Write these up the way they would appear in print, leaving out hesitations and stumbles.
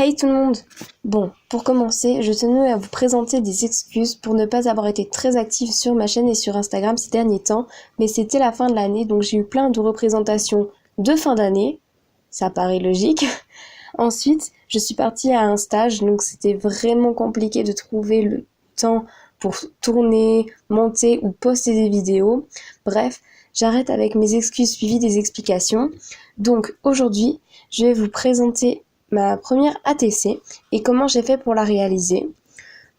Hey tout le monde! Bon, pour commencer, je tenais à vous présenter des excuses pour ne pas avoir été très active sur ma chaîne et sur Instagram ces derniers temps, mais c'était la fin de l'année, donc j'ai eu plein de représentations de fin d'année, ça paraît logique. Ensuite, je suis partie à un stage, donc c'était vraiment compliqué de trouver le temps pour tourner, monter ou poster des vidéos. Bref, j'arrête avec mes excuses suivies des explications. Donc aujourd'hui, je vais vous présenter ma première ATC et comment j'ai fait pour la réaliser.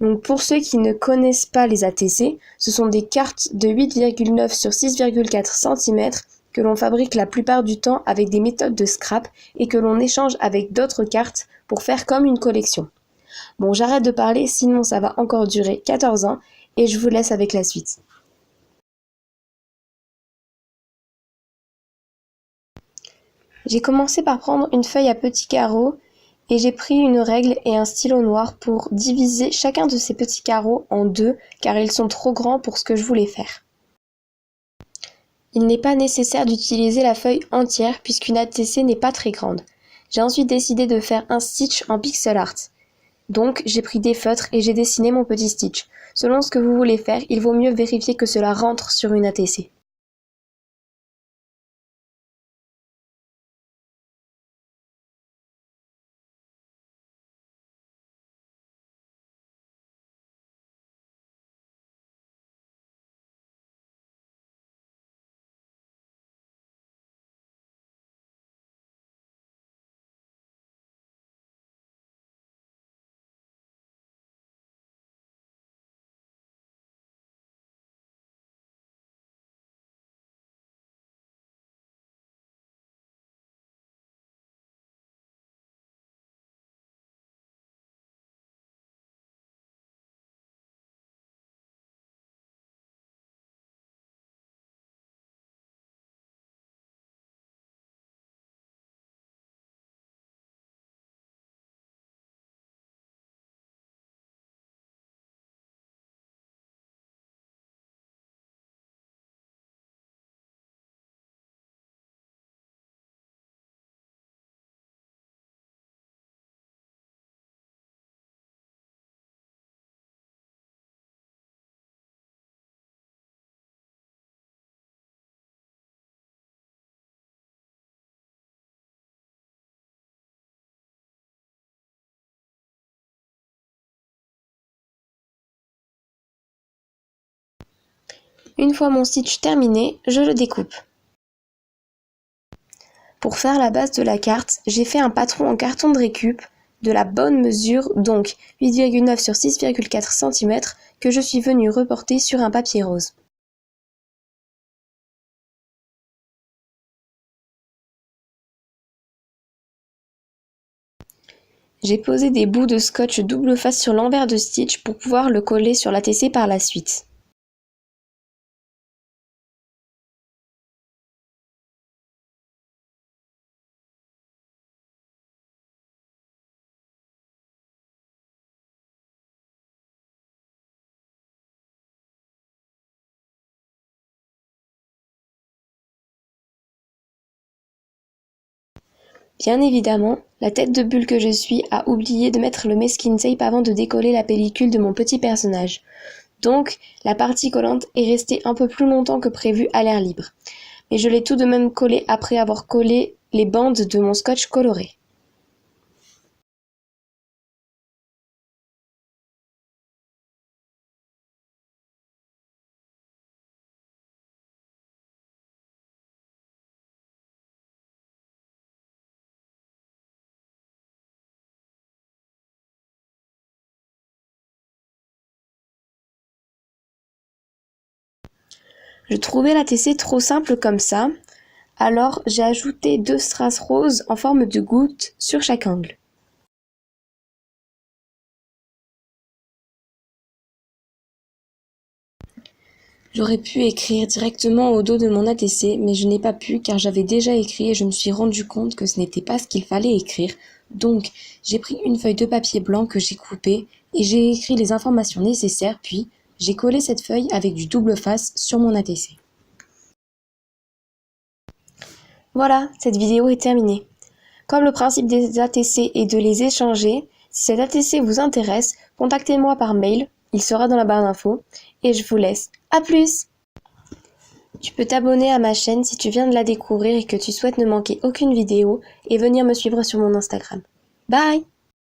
Donc pour ceux qui ne connaissent pas les ATC, ce sont des cartes de 8,9 sur 6,4 cm que l'on fabrique la plupart du temps avec des méthodes de scrap et que l'on échange avec d'autres cartes pour faire comme une collection. Bon, j'arrête de parler, sinon ça va encore durer 14 ans et je vous laisse avec la suite. J'ai commencé par prendre une feuille à petits carreaux et j'ai pris une règle et un stylo noir pour diviser chacun de ces petits carreaux en deux car ils sont trop grands pour ce que je voulais faire. Il n'est pas nécessaire d'utiliser la feuille entière puisqu'une ATC n'est pas très grande. J'ai ensuite décidé de faire un stitch en pixel art. Donc j'ai pris des feutres et j'ai dessiné mon petit stitch. Selon ce que vous voulez faire, il vaut mieux vérifier que cela rentre sur une ATC. Une fois mon stitch terminé, je le découpe. Pour faire la base de la carte, j'ai fait un patron en carton de récup de la bonne mesure, donc 8,9 sur 6,4 cm, que je suis venue reporter sur un papier rose. J'ai posé des bouts de scotch double face sur l'envers de stitch pour pouvoir le coller sur l'ATC par la suite. Bien évidemment, la tête de bulle que je suis a oublié de mettre le masking tape avant de décoller la pellicule de mon petit personnage. Donc, la partie collante est restée un peu plus longtemps que prévu à l'air libre. Mais je l'ai tout de même collé après avoir collé les bandes de mon scotch coloré. Je trouvais l'ATC trop simple comme ça, alors j'ai ajouté 2 strass roses en forme de gouttes sur chaque angle. J'aurais pu écrire directement au dos de mon ATC, mais je n'ai pas pu car j'avais déjà écrit et je me suis rendu compte que ce n'était pas ce qu'il fallait écrire. Donc, j'ai pris une feuille de papier blanc que j'ai coupée et j'ai écrit les informations nécessaires, puis j'ai collé cette feuille avec du double face sur mon ATC. Voilà, cette vidéo est terminée. Comme le principe des ATC est de les échanger, si cet ATC vous intéresse, contactez-moi par mail, il sera dans la barre d'infos, et je vous laisse. À plus! Tu peux t'abonner à ma chaîne si tu viens de la découvrir et que tu souhaites ne manquer aucune vidéo et venir me suivre sur mon Instagram. Bye!